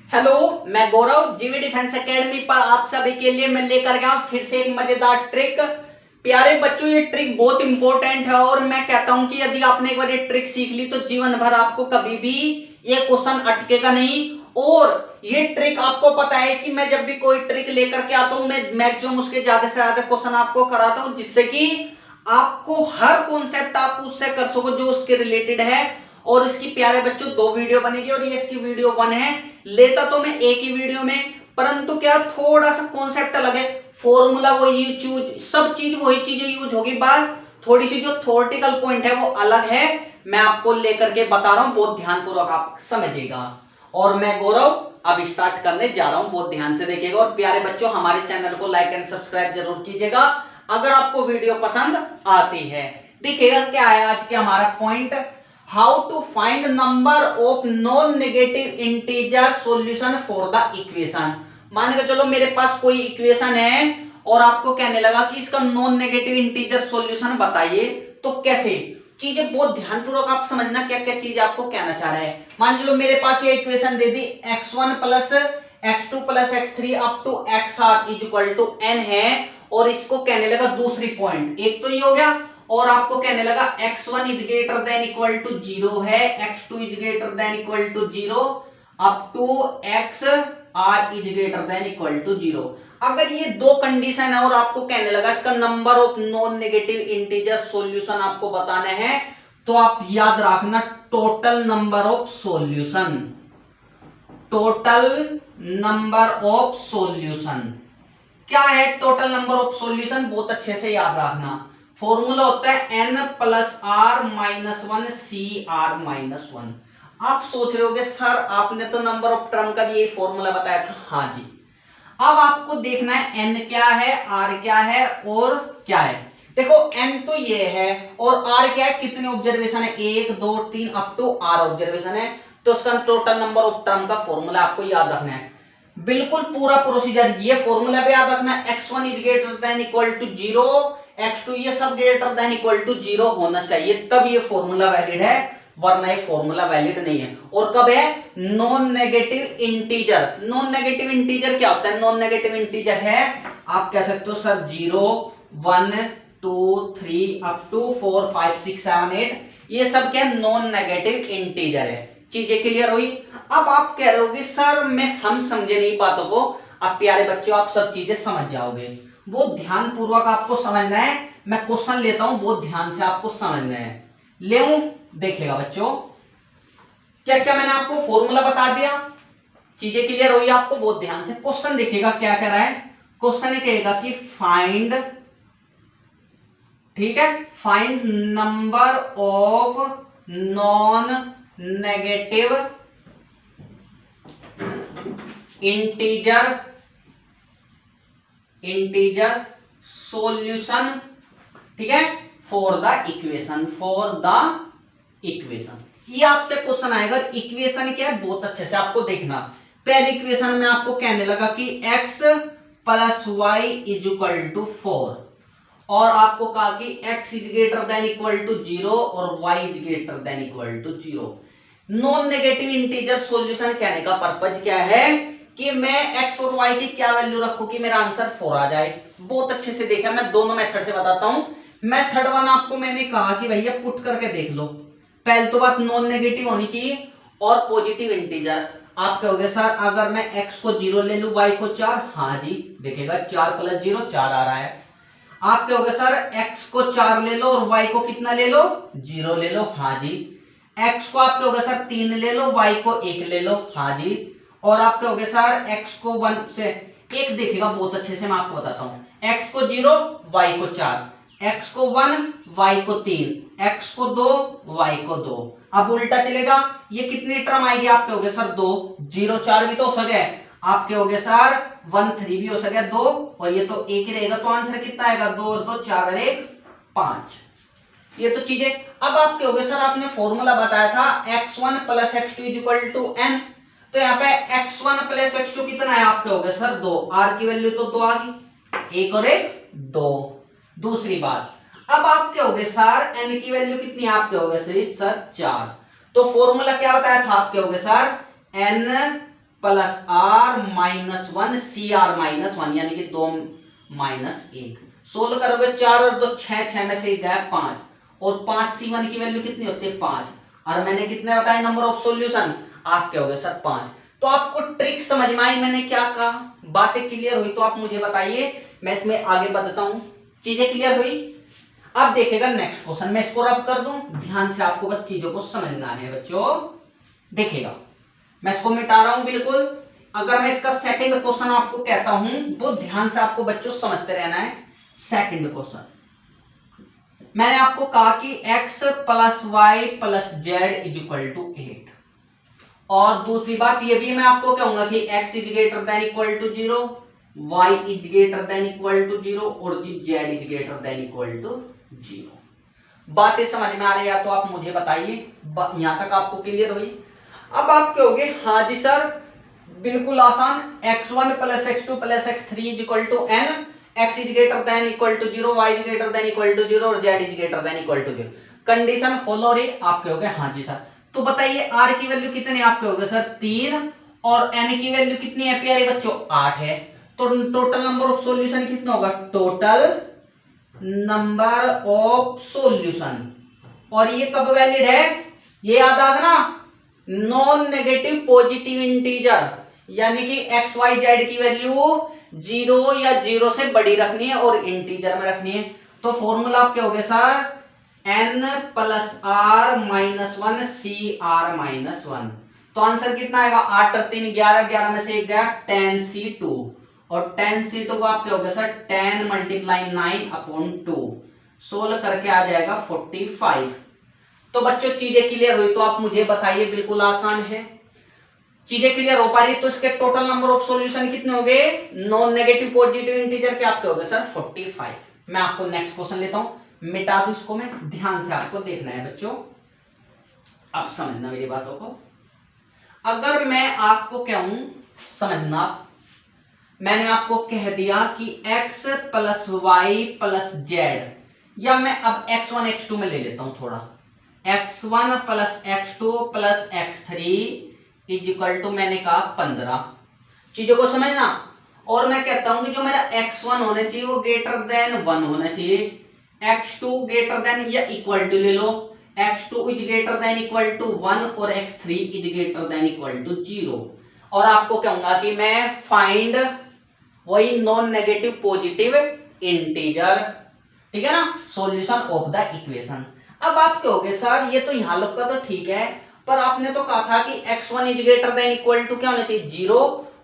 Hello, मैं गौरव जीवी defence academy पर आप सभी के लिए मैं लेकर गया हूं फिर से एक मजेदार ट्रिक। प्यारे बच्चों, ये ट्रिक बहुत इंपॉर्टेंट है और मैं कहता हूं कि यदि आपने एक बार ये ट्रिक सीख ली तो जीवन भर आपको कभी भी ये क्वेश्चन अटकेगा नहीं। और ये ट्रिक आपको पता है कि मैं जब भी कोई ट्रिक लेकर के आता हूं, मैं मैक्सिमम उसके ज्यादा से ज्यादा क्वेश्चन आपको कराता हूं, जिससे कि आपको हर कॉन्सेप्ट आप उससे कर सको जो उसके रिलेटेड है। और इसकी प्यारे बच्चों 2 वीडियो बनेगी और ये इसकी वीडियो 1 है। लेता तो मैं एक ही वीडियो में, परंतु क्या थोड़ा सा कॉन्सेप्ट अलग है। फॉर्मूला वही चूज, सब चीज वही चीजें यूज होगी, बस थोड़ी सी जो थ्योरेटिकल पॉइंट है वो अलग है। मैं आपको लेकर के बता रहा हूं, बहुत ध्यानपूर्वक आप समझिएगा। और मैं गौरव अब स्टार्ट करने जा रहा हूं, बहुत ध्यान से देखिएगा। और प्यारे बच्चों, हमारे चैनल को लाइक एंड सब्सक्राइब जरूर कीजिएगा अगर आपको वीडियो पसंद आती है। देखिएगा क्या है आज के हमारा point, how to find number of non negative integer solution for the equation. मान के चलो मेरे पास कोई इक्वेशन है और आपको कहने लगा कि इसका नॉन नेगेटिव इंटीजर सॉल्यूशन बताइए, तो कैसे। चीजें बहुत ध्यानपूर्वक आप समझना, क्या क्या चीज आपको कहना चाह रहा है। मान चलो मेरे पास ये इक्वेशन दे दी x1 plus x2 plus x3 up to xr is equal to n है, और इसको कहने लगा दूसरी पॉइंट, एक तो ये हो गया, और आपको कहने लगा x1 is greater than equal to 0 है, x2 is greater than equal to 0 up to xr is greater than equal to 0। अगर ये दो कंडीशन है और आपको कहने लगा इसका number of non negative integer solution आपको बताने हैं, तो आप याद रखना total number of solution, total number of solution क्या है। टोटल नंबर ऑफ सॉल्यूशन बहुत अच्छे से याद रखना, फॉर्मूला होता है n plus R minus one C R minus one. आप सोच रहे होगे सर आपने तो नंबर ऑफ टर्म का भी यही फॉर्मूला बताया था। हाँ जी, अब आपको देखना है n क्या है, r क्या है और क्या है। देखो n तो ये है और r क्या है, कितने ऑब्जर्वेशन है, 1 2 3 अप टू r ऑब्जर्वेशन है, तो उसका टोटल नंबर ऑफ टर्म का फॉर्मूला आपको याद रखना है। बिल्कुल पूरा प्रोसीजर ये फॉर्मूला पे याद रखना, x1 is greater than equal to 0, x2 ये सब ग्रेटर देन इक्वल टू 0 होना चाहिए, तब ये फॉर्मूला वैलिड है, वरना ये फॉर्मूला वैलिड नहीं है। और कब है, non negative integer. Non negative integer क्या होता है, नॉन नेगेटिव इंटीजर है, आप कह सकते हो सर 0 1 2 3 अप टू 4 5 6 7 8, ये सब क्या नॉन नेगेटिव इंटीजर है। चीजें क्लियर हुई। अब आप कह रहे होगे सर हम समझे नहीं बातों को। अब प्यारे बच्चों आप सब चीजें समझ जाओगे, बहुत ध्यान पूर्वक आपको समझना है। मैं क्वेश्चन लेता हूं, बहुत ध्यान से आपको समझना है। ले देखिएगा बच्चों, क्या क्या मैंने आपको फॉर्मूला बता दिया, चीजें क्लियर हुई आपको, बहुत ध्यान से क्वेश्चन देखिएगा क्या कह रहा है। क्वेश्चन ये कहेगा कि फाइंड, ठीक है, find number of non negative integer solution, ठीक है, for the equation, for the equation. ये आपसे क्वेश्चन आएगा, इक्वेशन क्या है बहुत अच्छे से आपको देखना। पहली इक्वेशन में आपको कहने लगा कि x plus Y is equal to 4, और आपको कहा कि x is greater than equal to 0 और y is greater than equal to 0। Non negative integer solution कहने का पर्पज क्या है कि मैं x और y की क्या वैल्यू रखूं कि मेरा आंसर 4 आ जाए। बहुत अच्छे से देखा, मैं दोनों मेथड से बताता हूं। मेथड 1 आपको मैंने कहा कि भैया पुट करके देख लो, पहले तो बात नॉन नेगेटिव होनी चाहिए और पॉजिटिव इंटीजर। आप कहोगे सर अगर मैं x को 0 ले लूं y को 4, हाँ जी देखिएगा 4 प्लस 0 4 आ रहा है। आप कहोगे सर x को 4 ले लो और y को कितना ले लो, 0 ले लो, हाँ जी। x को आप कहोगे सर 3 ले लो, y को 1 ले लो, हाँ जी। और आप कहोगे सर x को 1 से 1 देखिएगा बहुत अच्छे से मैं आपको बताता हूं, x को 0 y को 4, x को 1 y को 3, x को 2 y को 2। अब उल्टा चलेगा, ये कितनी टर्म आएगी, आप कहोगे सर 2, 0 4 भी तो हो सके, आप कहोगे सर 1 3 भी हो सके 2, और ये तो 1 ही रहेगा, तो आंसर कितना आएगा 2 और 2 4 और 1 5। ये तो चीजें। अब आप कहोगे सर आपने फॉर्मूला बताया था x1 plus x2 is equal to n, तो यहाँ पे x1 प्लस x2 कितना है, आप कहोगे सर 2, r की वैल्यू तो 2 आ गई, 1 और 1 2। दूसरी बात, अब आप कहोगे सर n की वैल्यू कितनी है, आप कहोगे सर 4, तो फॉर्मूला क्या बताया था, आप कहोगे सर n +r-1 CR-1 यानी कि 2 - 1। सोल्व करोगे 4 और 2 6, 6 में से 1 गया 5 और 5 C1 की वैल्यू कितनी होती है 5 और मैंने कितने बताए नंबर ऑफ सॉल्यूशन आप क्या हो गए सर 5। तो आपको ट्रिक समझ में आई मैंने क्या कहा, बातें क्लियर हुई तो आप मुझे बताइए, मैं इसमें आगे बढ़ता हूं। चीजें क्लियर हुई? अब देखेगा नेक्स्ट क्वेश्चन, मैं इसको रब कर दूं, ध्यान से आपको बस चीजों को समझना है बच्चों। देखिएगा मैं इसको मिटा रहा हूं बिल्कुल। अगर मैं इसका सेकंड क्वेश्चन आपको कहता हूं वो ध्यान से आपको बच्चों समझते रहना है। सेकंड क्वेश्चन मैंने आपको कहा कि x + y + z = 8 और दूसरी बात ये भी मैं आपको कहूंगा कि x > 0, y > 0 और z > 0। बातें समझ में आ रही है तो आप मुझे बताइए, यहां तक आपको क्लियर हुई? अब आप कहोगे हाँ जी सर बिल्कुल आसान, x1 + x2 + x3 = n, x > 0, y > 0 और z > 0। कंडीशन फॉलो रही, आप कहोगे हाँ जी सर। तो बताइए r की वैल्यू कितनी आप कहोगे सर 3 और n की वैल्यू कितनी है प्यारे बच्चों 8 है। तो टोटल नंबर ऑफ सॉल्यूशन कितना होगा, टोटल नंबर ऑफ सॉल्यूशन। और ये कब वैलिड है, ये याद रखना, नॉन नेगेटिव पॉजिटिव इंटीजर यानी कि एक्स वाई जेड की वैल्यू 0 या 0 से बड़ी रखनी है और इंटीजर में रखनी है। तो फॉर्मूला आप क्या हो गया सर n + r-1 CR-1। तो आंसर कितना आएगा 8 और 3 11, 11 में से 1 गया 10C2 और 10C2 को आप क्या हो गया सर 10 × 9/2 सोल्व करके आ जाएगा 45। तो बच्चों चीजें क्लियर हुई तो आप मुझे बताइए, बिल्कुल आसान है। चीजें क्लियर हो पा रही तो इसके टोटल नंबर ऑफ सॉल्यूशन कितने हो गए, नॉन नेगेटिव पॉजिटिव इंटीजर के आपके हो गए सर 45। मैं आपको नेक्स्ट क्वेश्चन लेता हूं, मिटा दूं इसको मैं, ध्यान से आपको देखना है बच्चों, आप समझना मेरी बातों को। अगर मैं आपको कहूं समझना, मैंने आपको कह दिया कि x + y + z, या मैं अब x1 x2 में ले लेता हूं थोड़ा, x1 + x2 + x3 = मैंने कहा 15। चीजों को समझना। और मैं कहता हूं कि जो मेरा x1 होना चाहिए वो >1 होना चाहिए, x2 या इक्वल टू ले लो, x2 > 1 और x3 > 0। और आपको कहूंगा कि मैं फाइंड वही नॉन नेगेटिव पॉजिटिव इंटीजर, ठीक है ना, सॉल्यूशन ऑफ द इक्वेशन। अब आप कहोगे सर ये तो यहां लोग का तो ठीक है, पर आपने तो कहा था कि x1 > क्या होना चाहिए 0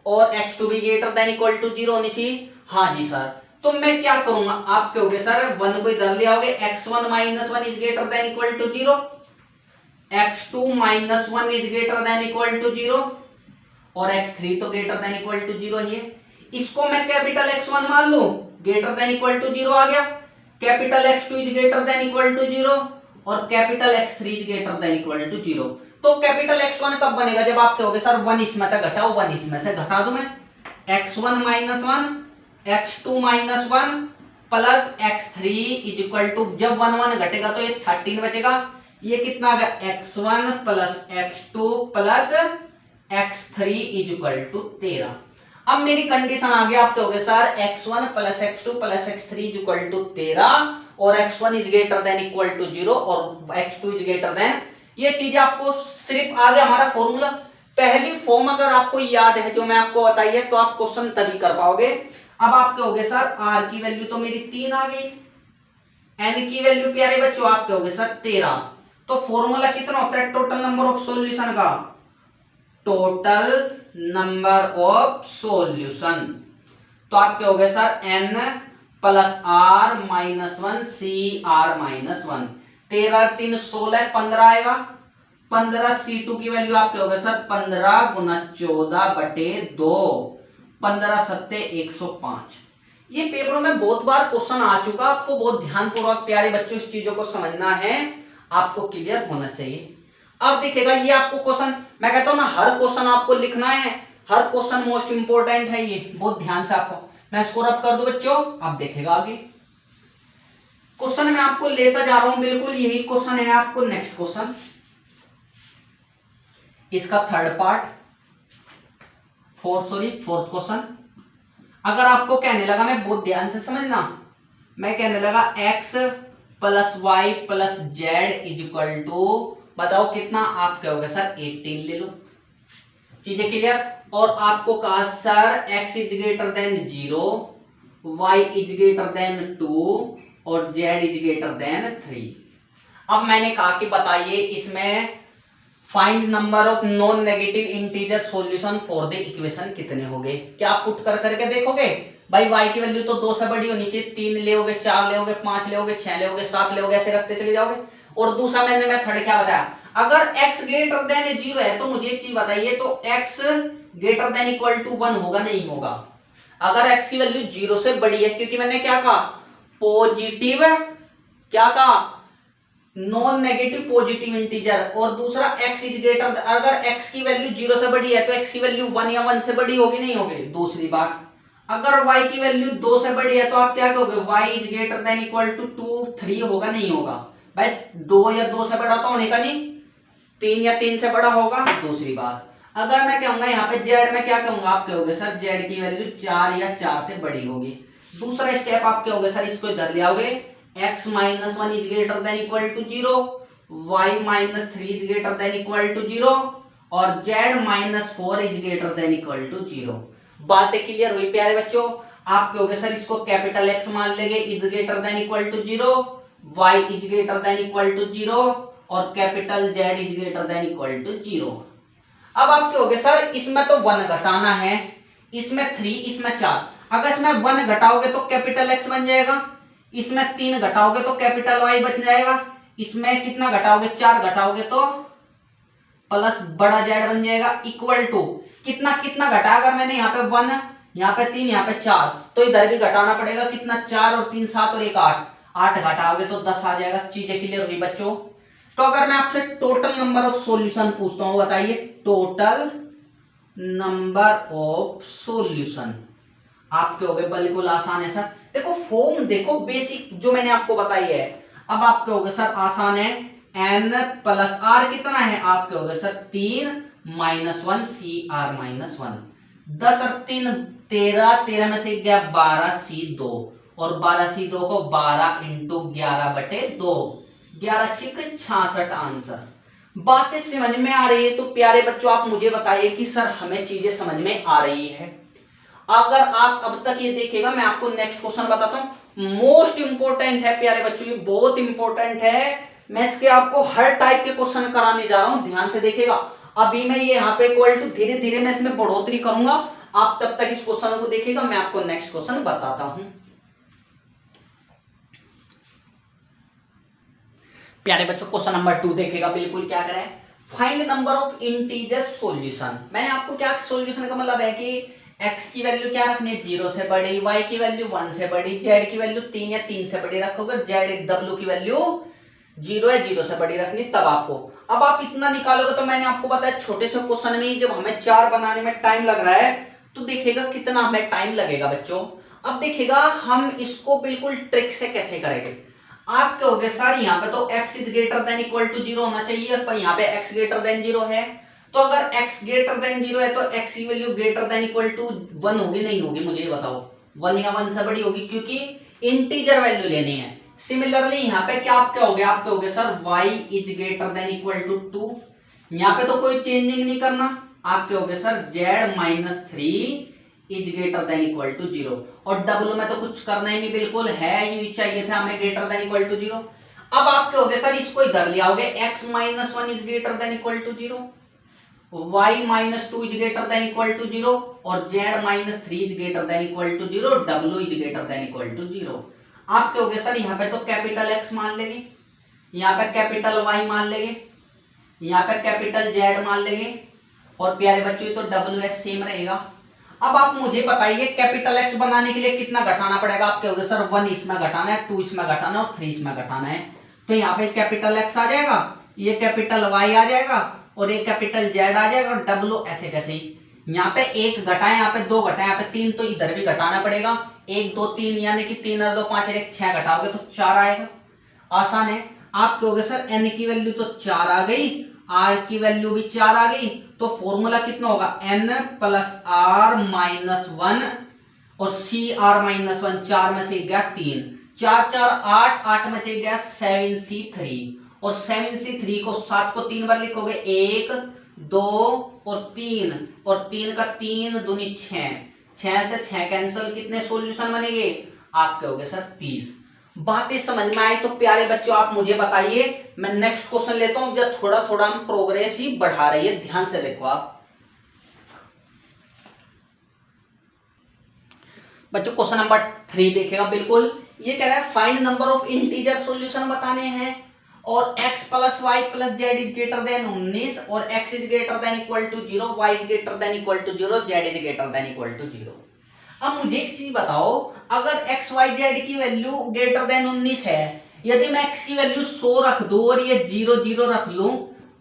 और x2 भी > 0 होनी चाहिए। हाँ जी सर, तो मैं क्या करूंगा, आप कहोगे सर 1 को इधर ले आओगे, x1 - 1 > 0, x2 - 1 > 0 और x3 तो >= 0 ही है। इसको मैं कैपिटल X1 मान लूं, >= 0 आ गया, कैपिटल X2 > 0 और कैपिटल X3 > 0। तो कैपिटल X1 कब बनेगा, जब आप कहोगे सर 1 इसमें से घटाओ, 1 इसमें से घटा दूं मैं, x1 - 1 x2 - 1 प्लस x3 = जब 1 1 घटेगा तो ये 13 बचेगा, ये कितना आ गया x1 + x2 + x3 = 13। अब मेरी कंडीशन आ गई, आप कहोगे सर x1 + x2 + x3 = 13 और x1 > 0 और x2 ये चीजें आपको सिर्फ आ गया हमारा फॉर्मूला। पहली फॉर्म अगर आपको याद है जो मैं आपको बताई है तो आप क्वेश्चन तभी कर पाओगे। अब आप कहोगे सर r की वैल्यू तो मेरी 3 आ गई, n की वैल्यू प्यारे बच्चों आप कहोगे सर 13। तो फॉर्मूला कितना होता है टोटल नंबर ऑफ सॉल्यूशन का, टोटल नंबर ऑफ सॉल्यूशन। तो आप क्या हो गए सर n + r-1 CR-1, 13 3 16 15 आएगा, 15 C2 की वैल्यू आप क्या हो गए सर 15 × 14/2, 15 7 105। ये पेपरों में बहुत बार क्वेश्चन आ चुका, आपको बहुत ध्यानपूर्वक प्यारे बच्चों इस चीजों को समझना है, आपको क्लियर होना चाहिए। अब देखिएगा ये आपको क्वेश्चन, मैं कहता हूं ना हर क्वेश्चन आपको लिखना है, हर क्वेश्चन मोस्ट इंपोर्टेंट है, ये बहुत ध्यान से आपको, मैं इसको रब कर दूं बच्चों, आप देखेगा आगे क्वेश्चन मैं आपको लेता जा रहा हूं, बिल्कुल यही क्वेश्चन है आपको नेक्स्ट क्वेश्चन, इसका थर्ड पार्ट। Fourth question. अगर आपको कहने लगा, मैं बहुत ध्यान से समझना, मैं कहने लगा x plus Y plus Z is equal to, बताओ कितना, आप कहोगे सर 18 ले लो। चीजें क्लियर। और आपको कहा sir x is greater than 0, y is greater then 2 और z इज ग्रेटर देन 3। अब मैंने कहा कि बताइए इसमें find number of non negative integer solution for the equation कितने हो गए। क्या आप पुट कर करके देखोगे भाई, y की वैल्यू तो 2 से बड़ी होनी चाहिए, 3 ले होगे, 4 ले होगे, 5 ले होगे, 6 ले होगे, 7 ले होगे, ऐसे रखते चले जाओगे। और दूसरा मैंने मेथड क्या बताया, अगर x ग्रेटर देन 0 है तो मुझे एक चीज बताइए, तो x greater than equal to 1 होगा नहीं होगा। अगर x की वैल्यू 0 से बड़ी है, क्योंकि मैंने क्या कहा, पॉजिटिव, क्या कहा, नॉन नेगेटिव पॉजिटिव इंटीजर, और दूसरा x इज ग्रेटर, अगर x की वैल्यू 0 से बड़ी है तो x की वैल्यू 1 या 1 से बड़ी होगी नहीं होगी। दूसरी बात, अगर y की वैल्यू 2 से बड़ी है तो आप क्या कहोगे, y is greater than equal to 2, 3 होगा नहीं होगा। भाई 2 या 2 से बड़ा तो होने का नहीं, 3 या 3 से बड़ा होगा। दूसरी बात, अगर मैं कहूंगा यहाँ पे z में क्या कहूंगा, आप कहोगे सर z की वैल्यू 4 या 4 से बड़ी होगी। दूसरा स्टेप आप कहोगे सर इसको इधर ले आओगे, x minus 1 is greater than equal to 0, y minus 3 is greater than equal to 0 और z minus 4 is greater than equal to 0। बातें क्लियर हुई प्यारे बच्चों। आप कहोगे सर इसको कैपिटल X मान लेंगे, is greater than equal to 0, y is greater than equal to 0 और capital Z is greater than equal to 0। अब आप कहोगे सर इसमें तो 1 घटाना है, इसमें 3, इसमें 4, अगर इसमें 1 घटाओगे तो कैपिटल X बन जाएगा, इसमें 3 घटाओगे तो कैपिटल Y बन जाएगा, इसमें कितना घटाओगे, 4 घटाओगे तो प्लस बड़ा Z बन जाएगा, इक्वल टू कितना कितना घटा, अगर मैंने यहाँ पे 1, यहाँ पे 3, यहाँ पे 4, तो इधर भी घटाना पड़ेगा, कितना, 4 और 3 7 और 1 8, 8 घटाओगे तो 10 आ जाएगा। चीजें क्लियर हुई बच्चों। तो अगर मैं आपसे टोटल नंबर ऑफ सॉल्यूशन पूछता हूँ, बताइए टोटल नंबर ऑफ सॉल्यूशन, आप कहोगे बिल्कुल आसान है सर। देखो फॉर्म देखो, बेसिक जो मैंने आपको बताई है। अब आप कहोगे सर आसान है, n प्लस r कितना है, आप कहोगे sir 3 minus 1 C R minus 1, 10 और 3 13, 13 में से गया 12 सी 2 और 12 सी 2 को 12 इंटू 11/2, 11 छिक 66 आंसर। बातें समझ में आ रही है तो प्यारे बच्चों आप मुझे बताइए कि सर हमें चीजें समझ में आ रही है। अगर आप अब तक ये देखेगा, मैं आपको नेक्स्ट क्वेश्चन बताता हूं, मोस्ट इंपोर्टेंट है प्यारे बच्चों, ये बहुत इंपोर्टेंट है। मैं इसके आपको हर टाइप के क्वेश्चन कराने जा रहा हूं, ध्यान से देखिएगा। अभी मैं ये यहाँ पे इक्वल टू धीरे धीरे मैं इसमें बढ़ोतरी करूंगा, आप तब तक इस क्वेश्चन को देखिएगा, मैं आपको नेक्स्ट क्वेश्चन बताता हूं। प्यारे बच्चों क्वेश्चन नंबर 2 देखेगा, बिल्कुल क्या करें, find number of integer solution. मैंने आपको क्या, सॉल्यूशन का मतलब है कि x की वैल्यू क्या रखनी है, 0 से बड़ी, y की वैल्यू 1 से बड़ी, z की वैल्यू 3 या 3 से बड़ी रखोगे, w की वैल्यू 0 या 0 से बड़ी रखनी तब आपको। अब आप इतना निकालोगे तो मैंने आपको बताया छोटे से क्वेश्चन में जब हमें 4 बनाने में टाइम लग रहा है तो देखिएगा कितना हमें टाइम लगेगा बच्चों। अब देखिएगा हम इसको बिल्कुल ट्रिक से कैसे करेंगे। आप कहोगे सर यहाँ पे तो x is greater than equal to 0 होना चाहिए, पर यहाँ पे x ग्रेटर देन 0 है, तो अगर x ग्रेटर देन 0 है तो x की value greater than equal to 1 होगी नहीं होगी, मुझे बताओ, 1 या 1 से बड़ी होगी क्योंकि इंटीजर वैल्यू लेनी है। सिमिलरली यहाँ पे क्या आप कहोगे, आप कहोगे sir y is greater than equal to 2, यहाँ पे तो कोई चेंजिंग नहीं करना, आप कहोगे sir z minus 3 is greater than equal to 0 और w में तो कुछ करना ही नहीं, बिल्कुल है ये चाहिए था हमें ग्रेटर देन इक्वल टू 0। अब आप कहोगे सर इसको इधर ले आओगे, x minus 1 is greater than equal to 0, y minus 2 is greater than equal to 0 और z minus 3 is greater than equal to 0, w is greater than equal to 0। आप कहोगे सर यहाँ पे तो कैपिटल X मान लेंगे, यहाँ पे कैपिटल Y मान लेंगे, यहाँ पे कैपिटल Z मान लेंगे और प्यारे बच्चों तो WH सेम रहेगा। अब आप मुझे बताइए कैपिटल X बनाने के लिए कितना घटाना पड़ेगा, आप कहोगे सर 1 इसमें घटाना है, 2 इसमें घटाना है और 3 इसमें घटाना है, तो यहाँ पे कैपिटल X आ जाएगा, ये कैपिटल Y आ जाएगा और ये कैपिटल Z आ जाएगा और W ऐसे कैसे ही, यहाँ पे 1 घटाए, यहाँ पे 2 घटाए, यहाँ पे 3, तो इधर भी घटाना पड़ेगा, 1 2 3 यानी कि 3 और 2 5 और 1 6 घटाओगे तो 4 आएगा। आसान है। आप कहोगे सर n की वैल्यू तो 4 आ गई, r की वैल्यू भी 4 आ गई, तो फॉर्मूला कितना होगा n प्लस आर माइनस 1 और सी आर माइनस 1, 4 में से गया 3, 4 4 8, 8 में से गया 7c3 और 7c3 को 7 को 3 बार लिखोगे 1 2 और 3 और 3 का 3 दूनी 6, 6 से 6 कैंसिल, कितने सॉल्यूशन बनेंगे आप कहोगे सर 30। बातें समझ में आई तो प्यारे बच्चों आप मुझे बताइए। मैं नेक्स्ट क्वेश्चन लेता हूं, जब थोड़ा थोड़ा हम प्रोग्रेस ही बढ़ा रही है, ध्यान से देखो आप बच्चों। क्वेश्चन नंबर 3 देखेगा बिल्कुल, ये कह रहा है find number of integer solution बताने हैं और x plus Y plus Z is greater than 19 और x is greater than equal to 0, y is greater than equal to 0, z is greater than equal to 0। अब मुझे एक चीज बताओ, अगर x y z की वैल्यू ग्रेटर देन 19 है, यदि मैं x की वैल्यू 100 रख दूं और ये 0 0 रख लूं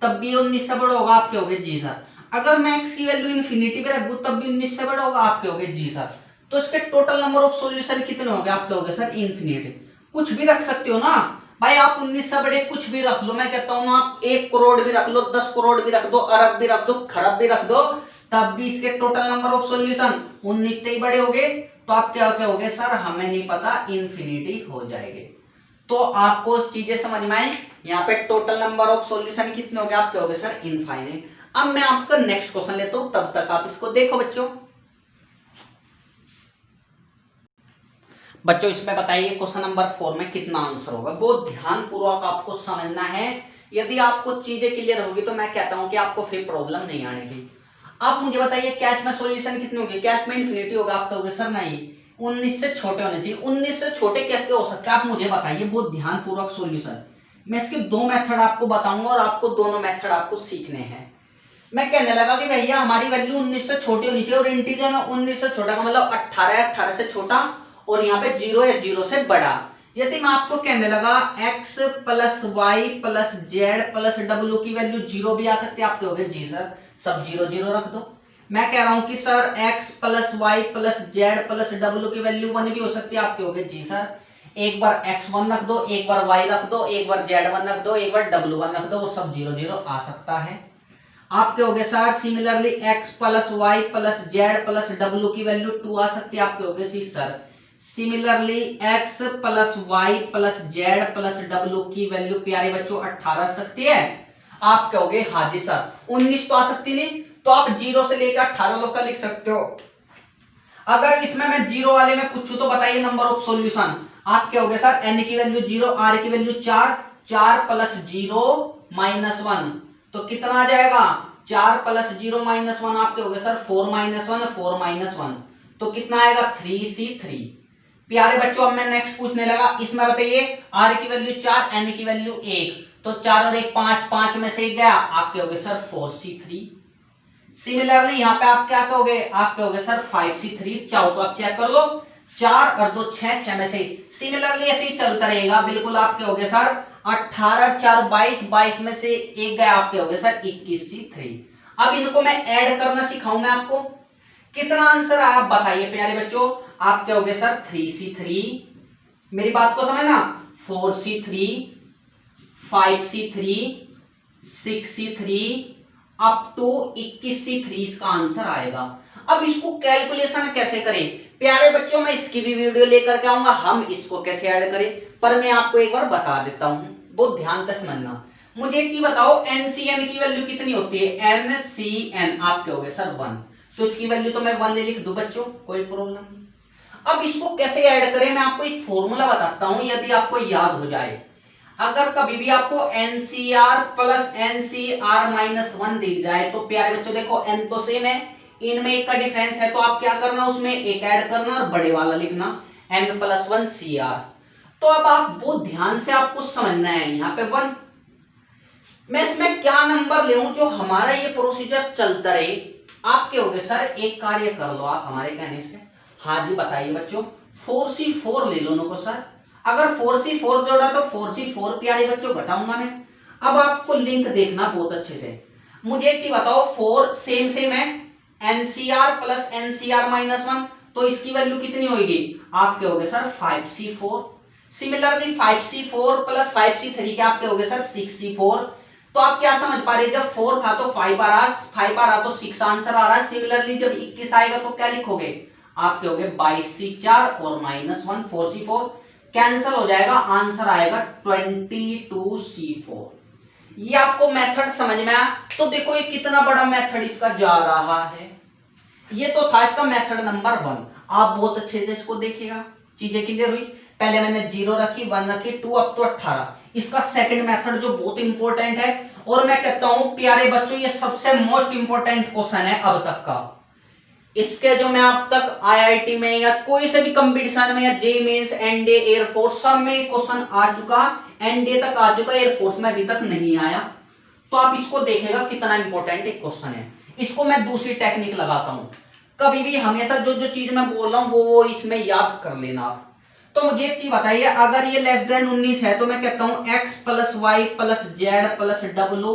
तब भी 19 से बड़ा होगा, आप कहोगे जी सर। अगर मैं x की वैल्यू इन्फिनिटी पे रख दूं तब भी 19 से बड़ा होगा, आप कहोगे जी सर। तो इसके टोटल नंबर ऑफ सॉल्यूशन कितने होंगे, आप कहोगे सर इन्फिनिटी। कुछ भी रख सकते हो ना भाई, आप 19 से बड़े कुछ भी रख लो, मैं कहता हूं ना आप 1 करोड़ भी रख लो, 10 करोड़ भी रख दो, अरब भी रख दो, खरब भी रख दो, तब भी इसके टोटल नंबर ऑफ सॉल्यूशन 19 से ही बड़े होंगे। तो आप क्या कहोगे सर हमें नहीं पता, इन्फिनिटी हो जाएंगे। तो आपको चीजें समझ में आई, यहाँ पे टोटल नंबर ऑफ सॉल्यूशन कितने होंगे, आप कहोगे सर इनफाइनाइट। अब मैं आपका नेक्स्ट क्वेश्चन लेता हूं, तब तक आप इसको देखो बच्चों। बच्चों इसमें बताइए क्वेश्चन नंबर 4 में कितना आंसर होगा, बहुत ध्यान पूर्वक आपको समझना है। यदि आपको चीजें क्लियर होगी तो मैं कहता हूं कि आपको फिर प्रॉब्लम नहीं आने की। आप मुझे बताइए कैश में सॉल्यूशन कितने होंगे, कैश में इन्फिनिटी होगा, आप कहोगे सर नहीं 19 से छोटे होने चाहिए। 19 से छोटे क्या क्या हो सकता है आप मुझे बताइए, बहुत ध्यान पूर्वक सॉल्यूशन। मैं इसके 2 मेथड आपको बताऊंगा और आपको दोनों मेथड आपको सीखने हैं। मैं कहने लगा कि भैया हमारी वैल्यू 19 से छोटी होनी चाहिए और इंटीजर में 19 से छोटा का मतलब 18 है, 18 से छोटा और यहाँ पे 0 है 0 से बड़ा। यदि मैं आपको कहने लगा x plus Y plus Z plus W की वैल्यू 0 भी आ सकती है, आप कहोगे जी सर सब 0 0 रख दो। मैं कह रहा हूं कि sir x plus Y plus Z plus W की वैल्यू 1 भी हो सकती है, आप कहोगे जी सर। एक बार x1 रख दो, एक बार y रख दो, एक बार z1 रख दो, एक बार w1 रख दो, वो सब 0 0 आ सकता है। आप कहोगे sir similarly x plus Y plus Z plus W की वैल्यू 2 आ सकती है, आप कहोगे जी sir. Similarly x plus Y plus Z plus W की वैल्यू प्यारे बच्चों 18 आ सकती है, आप कहोगे हाँ जी सर। 19 तो आ सकती नहीं, तो आप 0 से लेकर 18 लोग का लिख सकते हो। अगर इसमें मैं 0 वाले में पूछूं तो बताइए नंबर ऑफ सॉल्यूशन, आप कहोगे सर n की वैल्यू 0, r की वैल्यू 4, 4 प्लस 0 माइनस 1 तो कितना आ जाएगा, 4 प्लस 0 माइनस 1, आप कहोगे सर 4 माइनस 1, 4 माइनस 1 तो कितना आएगा 3c3। प्यारे बच्चों अब मैं नेक्स्ट पूछने लगा, इसमें बताइए r की वैल्यू 4, n की वैल्यू 1 तो 4 और 1 5, 5 में से गया, आप कहोगे सर 4c3। सिमिलरली यहाँ पे आप क्या कहोगे, आप कहोगे सर 5c3। चाहो तो आप चेक कर लो, 4 और 2 6, 6 में से। सिमिलरली ऐसे ही चलता रहेगा बिल्कुल, आप कहोगे सर 18 4 22, 22 में से एक गया, आप कहोगे सर 21c3। अब इनको मैं ऐड करना सिखाऊं मैं आपको, कितना आंसर आया आप बताइए प्यारे बच्चों, आप कहोगे सर 3c3। मेरी बात को समझना, 4c3 5c3 6c3 up to 21c3 इसका आंसर आएगा। अब इसको कैलकुलेशन कैसे करें प्यारे बच्चों, मैं इसकी भी वीडियो लेकर के आऊंगा, हम इसको कैसे ऐड करें, पर मैं आपको एक बार बता देता हूं, बहुत ध्यान से समझना। मुझे एक चीज बताओ NCN की वैल्यू कितनी होती है, NCN आप कहोगे सर 1, तो इसकी वैल्यू तो मैं 1 लिख दूं बच्चों, कोई प्रॉब्लम नहीं। अब इसको कैसे ऐड करें, मैं आपको एक फॉर्मूला बताता हूं, यदि आपको याद हो जाए। अगर कभी भी आपको NCR प्लस NCR माइनस 1 दी जाए तो प्यारे बच्चों देखो n तो सेम है, इनमें एक का डिफरेंस है, तो आप क्या करना उसमें एक ऐड करना और बड़े वाला लिखना n प्लस 1 CR। तो अब आप बहुत ध्यान से आपको समझना है, यहाँ पे 1 मैं इसमें क्या नंबर ले जो हमारा ये प्रोसीजर चलता रहे। आप क्या होगे सर एक कार्य कर लो आप हमारे कहने से, हाँ जी बताइए बच्चों 4c4 ले लो नको सर। अगर 4c4 जोड़ा तो 4c4 प्यारे बच्चों घटाऊंगा मैं। अब आपको लिंक देखना बहुत अच्छे से, मुझे एक चीज बताओ 4 सेम सेम है, NCR प्लस NCR माइनस 1 तो इसकी वैल्यू कितनी होगी, आप कहोगे sir 5c4। Similarly 5c4 plus 5c3 के आपके हो गए सर 6c4। तो आप क्या समझ पा रहे हैं, जब 4 था तो 5 आ रहा तो 6 आंसर आ रहा है। सिमिलरली जब 21 आएगा तो क्या लिखोगे, आपके हो गए 22c4 और -1 4c4 कैंसिल हो जाएगा, आंसर आएगा 22c4। ये आपको मेथड समझ में आया। तो देखो ये कितना बड़ा मेथड इसका जा रहा है। ये तो था इसका मेथड नंबर 1। आप बहुत अच्छे से इसको देखिएगा, चीजें क्लियर हुई। पहले मैंने 0 रखी, 1 रखी, 2 अब तो 18। इसका सेकंड मेथड जो बहुत इंपॉर्टेंट है, और मैं कहता हूं प्यारे बच्चों ये सबसे मोस्ट इंपॉर्टेंट क्वेश्चन है अब तक का। इसके जो मैं अब तक आईआईटी में या कोई से भी कंपटीशन में या जेईई मेंस, एनडीए, एयरफोर्स सब में क्वेश्चन आ चुका, एनडीए तक आ चुका, एयरफोर्स में अभी तक नहीं आया। तो आप इसको देखेगा कितना इंपॉर्टेंट एक क्वेश्चन है। इसको मैं दूसरी टेक्निक लगाता हूं, कभी भी हमेशा जो जो चीज मैं बोल रहा हूं वो इसमें याद कर लेना आप। तो मुझे एक चीज बताइए, अगर ये लेस देन 19 है तो मैं कहता हूं x plus Y plus Z plus W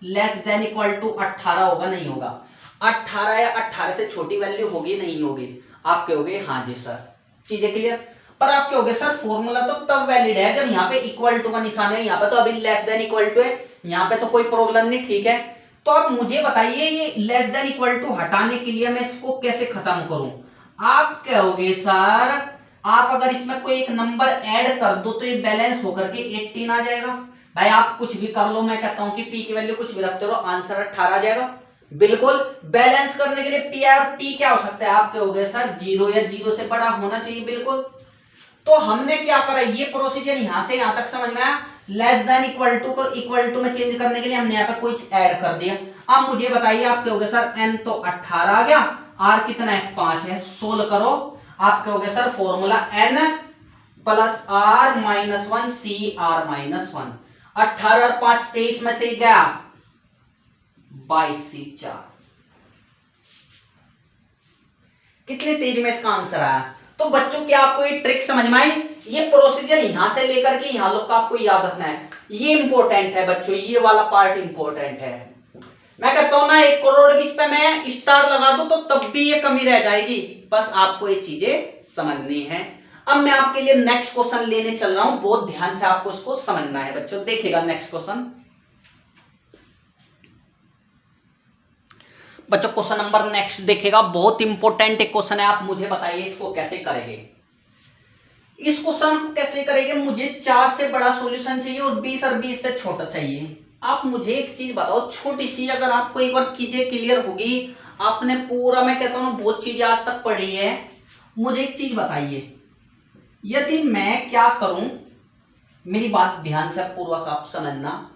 less than equal to 18 होगा, नहीं होगा? 18 या 18 से छोटी वैल्यू होगी, नहीं होगी? आप कहोगे हाँ जी सर, चीजें क्लियर। पर आप कहोगे सर फॉर्मूला तो तब वैलिड है जब यहाँ पे इक्वल टू का निशान है, यहाँ पे तो अभी लेस देन इक्वल टू है, यहाँ पे तो कोई प्रॉब्लम नहीं, ठीक है। तो आप मुझे बताइए ये लेस देन इक्वल टू हटाने के लिए मैं इसको कैसे खत्म करूं? आप कहोगे सर आप अगर इसमें कोई एक नंबर ऐड कर दो तो ये बैलेंस होकर के 18 आ जाएगा। भाई आप कुछ भी कर लो, मैं कहता हूं कि पी की वैल्यू कुछ भी रखते रहो, आंसर 18 आ जाएगा। बिल्कुल बैलेंस करने के लिए पी और पी क्या हो सकता है? आप कहोगे सर 0 या 0 से बड़ा होना चाहिए, बिल्कुल। तो हमने क्या करा, ये प्रोसीजर यहां से यहां तक समझ में आया। लेस देन इक्वल टू को इक्वल टू में चेंज करने के लिए हमने यहाँ पे कुछ ऐड कर दिया। अब मुझे बताइए, आप कहोगे सर n तो 18 आ गया, r कितना है 5 है, सोल्व करो। आप कहोगे sir formula n plus r minus 1 सी r माइनस 1, 18 और 5 23 में से गया 22c4। कितने तेज में इसका आंसर आया। तो बच्चों क्या आपको ये ट्रिक समझ में आई? ये प्रोसीजर यहां से लेकर के यहां लोग का आपको याद रखना है, ये इंपॉर्टेंट है बच्चों, ये वाला पार्ट इंपॉर्टेंट है। मैं कहता हूं ना 1 करोड़ भी इस पे मैं स्टार लगा दूं तो तब भी ये कमी रह जाएगी, बस आपको ये चीजें समझनी है। अब मैं आपके लिए नेक्स्ट क्वेश्चन लेने चल रहा हूं, बहुत ध्यान से आपको इसको समझना है बच्चों। देखिएगा नेक्स्ट क्वेश्चन बच्चों, क्वेश्चन नंबर नेक्स्ट देखिएगा, बहुत इंपॉर्टेंट एक क्वेश्चन है। आप मुझे बताइए इसको कैसे करेंगे। इस क्वेश्चन को कैसे करेंगे, मुझे 4 से बड़ा सॉल्यूशन चाहिए और 20 और 20 से छोटा चाहिए। आप मुझे एक चीज बताओ छोटी सी, अगर आपको एक बार चीजें क्लियर होगी, आपने पूरा मैं कहता हूं बहुत चीजें आज तक पढ़ी है, मुझे एक चीज बताइए, यदि मैं क्या करूं, मेरी बात ध्यान से पूर्वक आप समझना।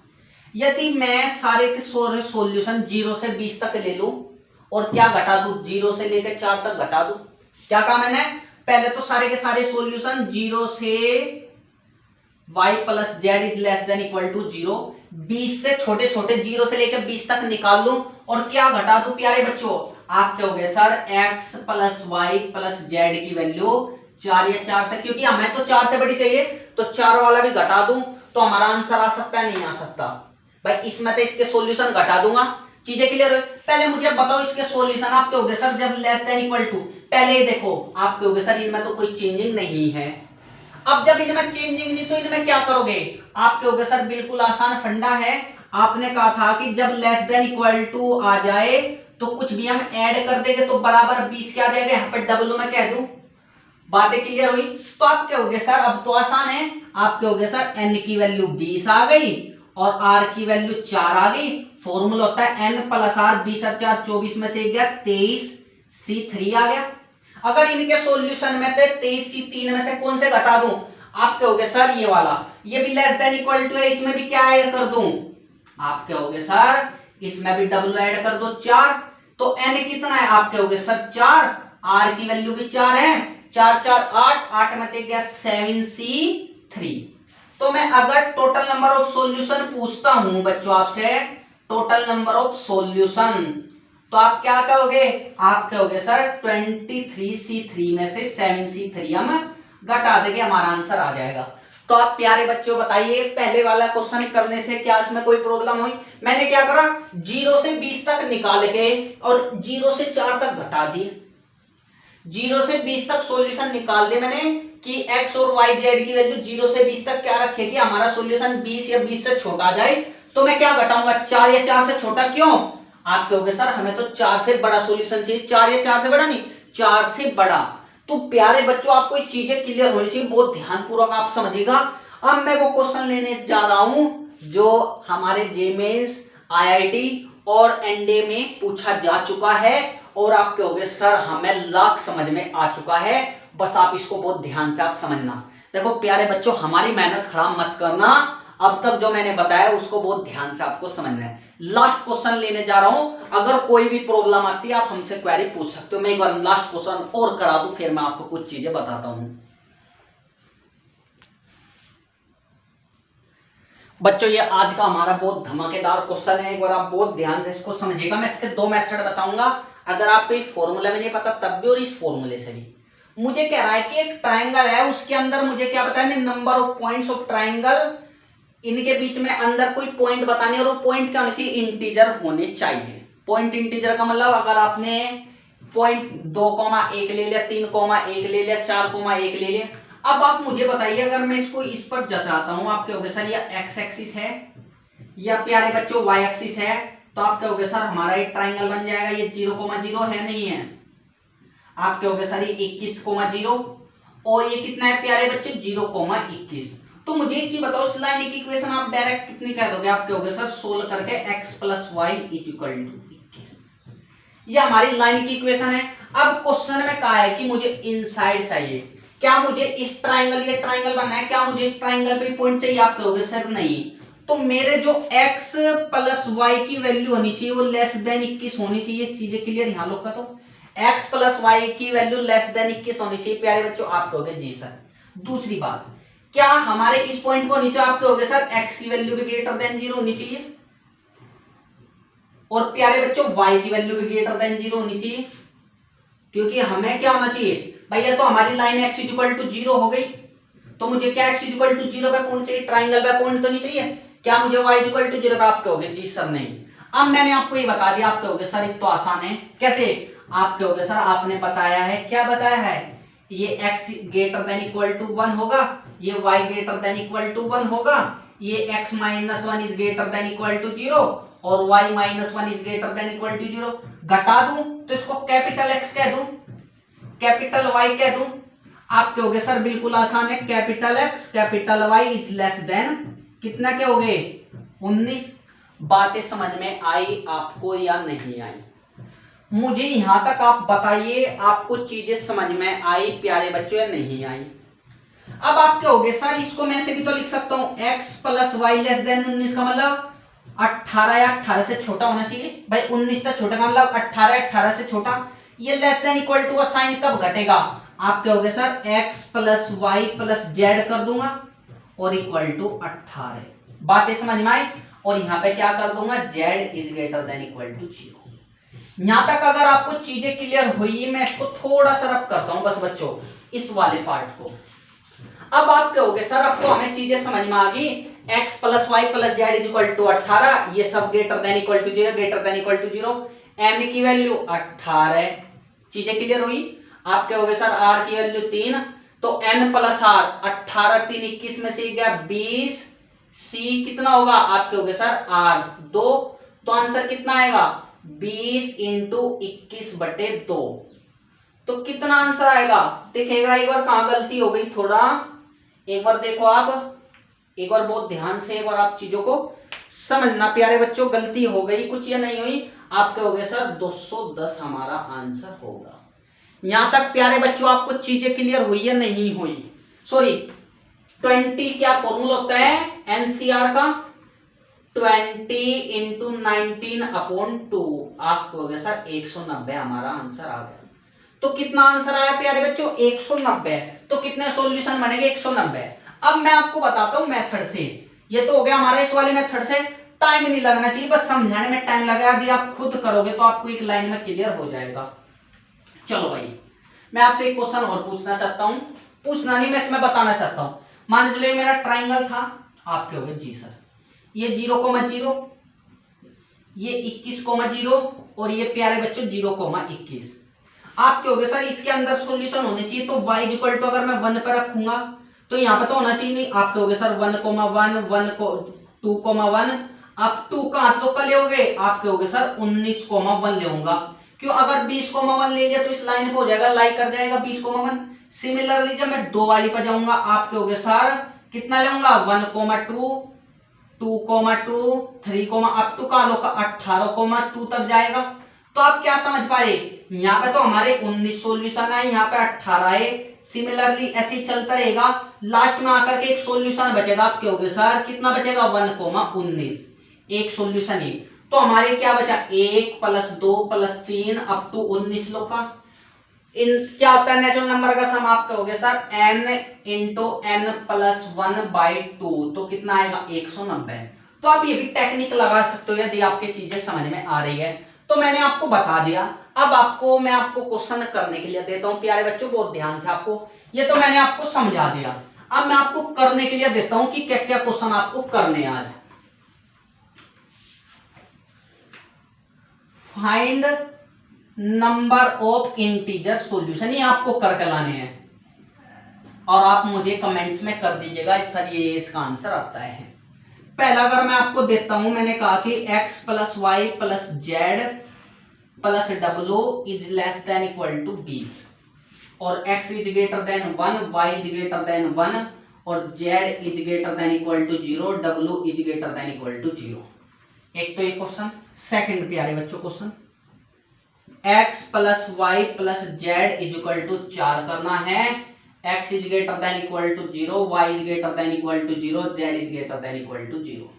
यदि मैं सारे के सारे सॉल्यूशन 0 से 20 तक ले लूं और क्या घटा दूं, 0 से लेकर 4 तक घटा दूं, क्या कहा मैंने? पहले तो सारे के सारे सॉल्यूशन 0 से y plus Z is less than equal to 0, 20 से छोटे छोटे 0 से लेकर 20 तक निकाल लूं और क्या घटा दूं प्यारे बच्चों? आप कहोगे sir x plus Y plus Z की वैल्यू 4 या 4 से, क्योंकि हमें तो 4 से बड़ी चाहिए, तो 4 वाला भी घटा दूं तो हमारा आंसर आ सकता है, नहीं आ सकता? भाई इसमें तो इसके सॉल्यूशन घटा दूंगा, चीजें क्लियर है। पहले मुझे बताओ इसके सॉल्यूशन। आप कहोगे सर जब लेस देन इक्वल टू, पहले ही देखो आप कहोगे सर इनमें तो कोई चेंजिंग नहीं है। अब जब इनमें चेंजिंग नहीं तो इनमें क्या करोगे? आप कहोगे सर बिल्कुल आसान फंडा है, आपने कहा था कि जब लेस देन इक्वल टू आ जाए तो कुछ भी हम ऐड कर देंगे तो बराबर 20 क्या आ जाएगा, यहाँ पर डब्ल्यू में कह दूं, बातें क्लियर हुई। तो आप कहोगे सर अब तो आसान है, आप कहोगे सर n की वैल्यू 20 आ गई और r की वैल्यू 4 आ गई। फॉर्मूला होता है n प्लस r, 20 और 4 24 में से गया 23 c3 आ गया। अगर इनके सॉल्यूशन में थे 23 c3 में से कौन से घटा दूं? आप कहोगे सर ये वाला, ये भी लेस देन इक्वल टू है, इसमें भी क्या ऐड कर दूं? आप कहोगे सर इसमें भी डब्ल्यू ऐड कर दो 4, तो n कितना है? आप कहोगे सर 4, r की वैल्यू भी 4 है, 4 4 8, 8 में से गया 7c3। तो मैं अगर टोटल नंबर ऑफ सॉल्यूशन पूछता हूं बच्चों आपसे, टोटल नंबर ऑफ सॉल्यूशन, तो आप क्या कहोगे? आप कहोगे सर 23c3 में से 7c3 हम घटा देंगे, हमारा आंसर आ जाएगा। तो आप प्यारे बच्चों बताइए पहले वाला क्वेश्चन करने से क्या इसमें कोई प्रॉब्लम हुई? मैंने क्या करा, 0 से 20 तक निकाल के और 0 से 4 तक घटा दिए, 0 से 20 तक सॉल्यूशन निकाल दिए मैंने, कि x और y z की वैल्यू 0 से 20 तक क्या रखेगी, हमारा सॉल्यूशन 20 या 20 से छोटा आ जाए, तो मैं क्या घटाऊंगा 4 या 4 से छोटा। क्यों? आप कहोगे सर हमें तो 4 से बड़ा सॉल्यूशन चाहिए, 4 या 4 से बड़ा नहीं, 4 से बड़ा। तो प्यारे बच्चों आपको ये चीजें क्लियर होनी चाहिए, बहुत ध्यानपूर्वक आप समझिएगा। अब मैं वो क्वेश्चन लेने जा रहा हूं जो हमारे जेमेंस, आईआईटी और एनडीए में पूछा जा चुका है, और आप कहोगे सर हमें लाख समझ में आ चुका है, बस आप इसको बहुत ध्यान से आप समझना। देखो प्यारे बच्चों, हमारी मेहनत खराब मत करना, अब तक जो मैंने बताया उसको बहुत ध्यान से आपको समझना है। लास्ट क्वेश्चन लेने जा रहा हूं, अगर कोई भी प्रॉब्लम आती है आप हमसे क्वेरी पूछ सकते हो। मैं एक बार लास्ट क्वेश्चन और करा दूं, फिर मैं आपको कुछ चीजें बताता हूं। बच्चों ये आज का हमारा बहुत धमाकेदार क्वेश्चन है, एक बार आप बहुत ध्यान से इसको समझिएगा। मैं इसके दो मेथड बताऊंगा, अगर आपको इस फॉर्मूला में नहीं पता तब भी और इस फॉर्मूले से भी। मुझे कह रहा है कि एक ट्राइंगल है, उसके अंदर मुझे क्या बताया, number of points of triangle, इनके बीच में अंदर कोई पॉइंट बताने, और वो पॉइंट क्या होने चाहिए, इंटीजर होने चाहिए। पॉइंट इंटीजर का मतलब अगर आपने पॉइंट 2,1 ले लिया, 3,1 ले लिया, 4,1 ले लिया। अब आप मुझे बताइए, अगर मैं इसको इस पर जचाता हूं, आप कहोगे सर ये एक्स एक्सिस है या प्यारे बच्चों वाई एक्सिस है, तो आप कहोगे सर हमारा एक ट्राइंगल बन जाएगा, ये 0,0 है नहीं है। आप कहोगे सर ये 21,0 और ये कितना है प्यारे बच्चे 0,21। तो मुझे एक चीज बताओ, इस लाइन की इक्वेशन आप डायरेक्ट कितनी कह दोगे, आप कहोगे सर सोल्व करके x plus Y is equal to 21। ये हमारी लाइन की इक्वेशन है। अब क्वेश्चन में कहा है कि मुझे इनसाइड चाहिए, क्या मुझे इस ट्राइंगल, ये ट्राइंगल बनना है, क्या मुझे इस ट्राइंगल पे पॉइंट चाहिए, आप कहोगे सर नहीं। तो मेरे जो x प्लस वाई की वैल्यू होनी चाहिए वो लेस देन 21 होनी चाहिए। चीजें क्लियर यहाँ लोग का, तो x प्लस वाई की वैल्यू लेस देन 21 होनी चाहिए प्यारे बच्चों, आप कहोगे जी सर। दूसरी बात, क्या हमारे इस पॉइंट को नीचे आप कहोगे सर x की वैल्यू भी ग्रेटर देन 0 होनी चाहिए, और प्यारे बच्चों y की वैल्यू भी ग्रेटर देन 0 होनी चाहिए, क्योंकि हमें क्या होना चाहिए भैया, तो हमारी लाइन x इक्वल टू 0 हो गई, तो मुझे क्या x इक्वल टू 0 पे पॉइंट चाहिए, ट्राइंगल पे पॉइंट तो नहीं चाहिए। क्या मुझे y इक्वल टू 0 पे, आप कहोगे जी सर नहीं। अब मैंने आपको ये बता दिया, आप कहोगे सर एक तो आसान है, कैसे, आप कहोगे सर आपने बताया है, क्या बताया है, ये x greater than equal to 1 होगा, ये y greater than equal to 1 होगा, ये x minus 1 is greater than equal to 0 और y minus 1 is greater than equal to 0। घटा दूं तो इसको कैपिटल X कह दूं, कैपिटल Y कह दूं। आप कहोगे सर बिल्कुल आसान है, capital X capital Y is less then कितना, क्या हो गए 19। बातें समझ में आई आपको या नहीं आई, मुझे यहां तक आप बताइए, आपको चीजें समझ में आई प्यारे बच्चों या नहीं आई। अब आप कहोगे सर इसको मैं ऐसे भी तो लिख सकता हूं, x plus Y less than 19 का मतलब 18 या 18 से छोटा होना चाहिए भाई, 19 से छोटा का मतलब 18 या 18 से छोटा। ये लेस देन इक्वल टू का साइन कब घटेगा, आप कहोगे sir x plus Y plus Z कर दूंगा और इक्वल टू 18। बातें समझ में आई, और यहां पे क्या कर दूंगा, z is greater than equal to 0। यहां तक अगर आपको चीजें क्लियर हुई, मैं इसको थोड़ा सा रब करता हूं बस बच्चों, इस वाले पार्ट को। अब आप कहोगे सर अब तो हमें चीजें समझ में आ गई, x plus Y plus Z is equal to 18, ये सब greater than equal to 0, greater than equal to 0, m की वैल्यू 18, चीजें क्लियर हुई। आप कहोगे सर r की वैल्यू 3, तो n प्लस r, 18 3 21 में से गया 20, c कितना होगा, आप कहोगे सर r 2, तो आंसर कितना आएगा 20 इंटू 21/2। तो कितना आंसर आएगा, दिखेगा एक बार, कहां गलती हो गई थोड़ा, एक बार देखो आप, एक बार बहुत ध्यान से एक बार आप चीजों को समझना प्यारे बच्चों, गलती हो गई कुछ या नहीं हुई। आप कहोगे सर 210 हमारा आंसर होगा। यहां तक प्यारे बच्चों आपको चीजें क्लियर हुई या नहीं हुई, सॉरी 20 क्या फॉर्मूला होता है एनसीआर का, 20 इंटू 19/2, आप कहोगे सर 190 हमारा आंसर आ गया। तो कितना आंसर आया प्यारे बच्चों 190, तो कितने सॉल्यूशन बनेंगे 190। अब मैं आपको बताता हूं मेथड से, ये तो हो गया हमारा इस वाले मेथड से, टाइम नहीं लगना चाहिए, बस समझाने में टाइम लगेगा, यदि आप खुद करोगे तो आपको एक लाइन में क्लियर हो जाएगा। चलो भाई मैं आपसे एक क्वेश्चन और पूछना चाहता हूं, पूछना नहीं मैं इसमें बताना चाहता हूं। मान लीजिए मेरा ट्राइंगल था, आप कहोगे जी सर ये 0,0, ये 21,0 और ये प्यारे बच्चों 0,21। आपके हो गए सर इसके अंदर सॉल्यूशन होने चाहिए, तो y इक्वल टू अगर मैं 1 पे रखूंगा तो यहाँ पे तो होना चाहिए नहीं, आपके हो गए सर 1,1 2,1 आप 2 का हाथ लोग का ले आपके हो गए सर 19,1 लेऊंगा। क्यों, अगर 20,1 ले लिया तो इस लाइन पे हो जाएगा, लाइक कर जाएगा 20,1। सिमिलरली जब मैं 2 वाली पर जाऊंगा आपके हो गए सर कितना लेऊंगा 1,2 2,2 3, अप टू का लोग का 18,2 तक जाएगा। तो आप क्या समझ पाए, यहाँ पे तो हमारे 19 सॉल्यूशन है, यहाँ पे 18 है। सिमिलरली ऐसे ही चलता रहेगा, लास्ट में आकर के एक सॉल्यूशन बचेगा आपके हो गए सर कितना बचेगा 1,19, एक सॉल्यूशन ही। तो हमारे क्या बचा 1 + 2 + 3 अप टू 19 लोग का। इन क्या होता है नेचुरल नंबर का सम आपके हो गए सर n × n + 1/2, तो कितना आएगा 190। तो आप ये भी टेक्निक लगा सकते हो यदि आपकी चीजें समझ में आ रही है। तो मैंने आपको बता दिया, अब मैं आपको क्वेश्चन करने के लिए देता हूं प्यारे बच्चों, बहुत ध्यान से आपको, ये तो मैंने आपको समझा दिया, अब मैं आपको करने के लिए देता हूं कि क्या क्या क्वेश्चन आपको करने आज। Find number of integer solution, ये आपको करके लाने हैं और आप मुझे कमेंट्स में कर दीजिएगा सर ये इसका आंसर आता है। पहला अगर मैं आपको देता हूं, मैंने कहा कि x + y + z + w is less than equal to 20 और x is greater than 1, y is greater than 1 और z is greater than equal to 0, w is greater than equal to 0। एक तो ये क्वेश्चन। सेकंड प्यारे बच्चों question, x + y + z is equal to 4 करना है, x is greater than equal to 0, y is greater than equal to 0, z is greater than equal to 0।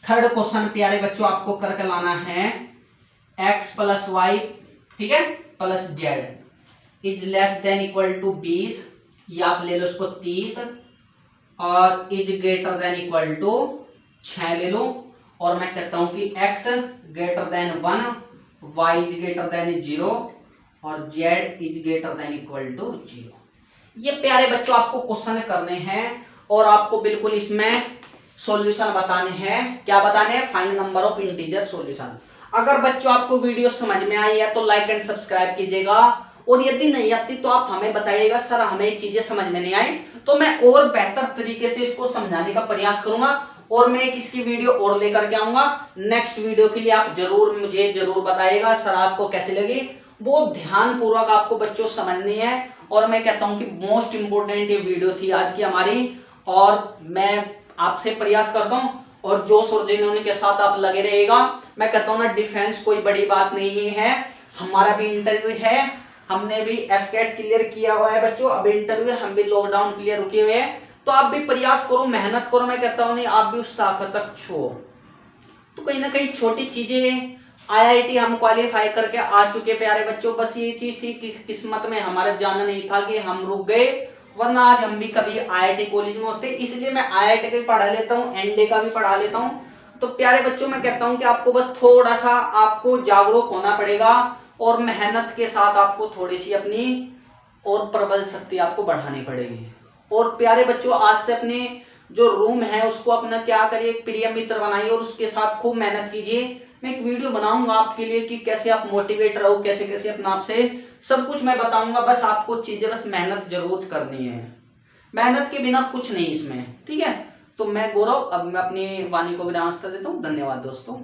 Third question प्यारे बच्चों आपको करके लाना है x + y ठीक है + z is less than equal to 20, ये आप ले लो इसको 30 और is greater than equal to 6 ले लो और मैं कहता हूं कि x greater than 1, y is greater than 0 और z is greater than equal to 0। ये प्यारे बच्चों आपको क्वेश्चन करने हैं और आपको बिल्कुल इसमें सॉल्यूशन बताने हैं। क्या बताने हैं, find number of integer solution. अगर बच्चों आपको वीडियो समझ में आई है तो लाइक एंड सब्सक्राइब कीजिएगा और यदि नहीं आती तो आप हमें बताइएगा सर हमें ये चीजें समझ में नहीं आई, तो मैं और बेहतर तरीके से इसको समझाने का प्रयास करूंगा और मैं इसकी वीडियो और लेकर के आऊंगा। नेक्स्ट वीडियो के लिए आप मुझे जरूर बताइएगा सर आपको कैसी लगी। बहुत ध्यान पूर्वक आपको बच्चों समझनी है और मैं कहता हूं कि मोस्ट इंपोर्टेंट ये वीडियो थी आज की हमारी और मैं आपसे प्रयास करता हूं और जोश और जुनून के साथ आप लगे रहिएगा। मैं कहता हूं ना डिफेंस कोई बड़ी बात नहीं है, हमारा भी इंटरव्यू है, हमने भी एफकेट क्लियर किया हुआ है बच्चों, अब इंटरव्यू हम भी लॉकडाउन क्लियर रुके हुए हैं, तो आप भी प्रयास करो, मेहनत करो। मैं कहता हूं नहीं आप भी उस साख तक छो, तो कहीं ना कहीं छोटी चीजें आईआईटी हम क्वालिफाई करके आ चुके प्यारे बच्चों। बस ये चीज थी कि किस्मत में हमारे जाना नहीं था कि हम रुक गए, वरना आज हम भी कभी आईआईटी कॉलेज में होते। इसलिए मैं आईआईटी का भी पढ़ा लेता हूँ, एनडे का भी पढ़ा लेता हूँ। तो प्यारे बच्चों मैं कहता हूँ कि आपको बस थोड़ा सा आपको जागरूक होना पड़ेगा और मेहनत के साथ आपको थोड़ी सी अपनी और प्रबल शक्ति आपको बढ़ानी पड़ेगी। और प्यारे बच्चों आज से अपने जो रूम है उसको अपना क्या करिए, एक प्रिय मित्र बनाइए और उसके साथ खूब मेहनत कीजिए। मैं एक वीडियो बनाऊंगा आपके लिए कि कैसे आप मोटिवेट रहो, कैसे कैसे अपना आपसे सब कुछ मैं बताऊंगा। बस आपको चीजें बस मेहनत जरूर करनी है, मेहनत के बिना कुछ नहीं इसमें, ठीक है। तो मैं गौरव अब मैं अपनी वाणी को विराम देता हूँ। धन्यवाद दोस्तों।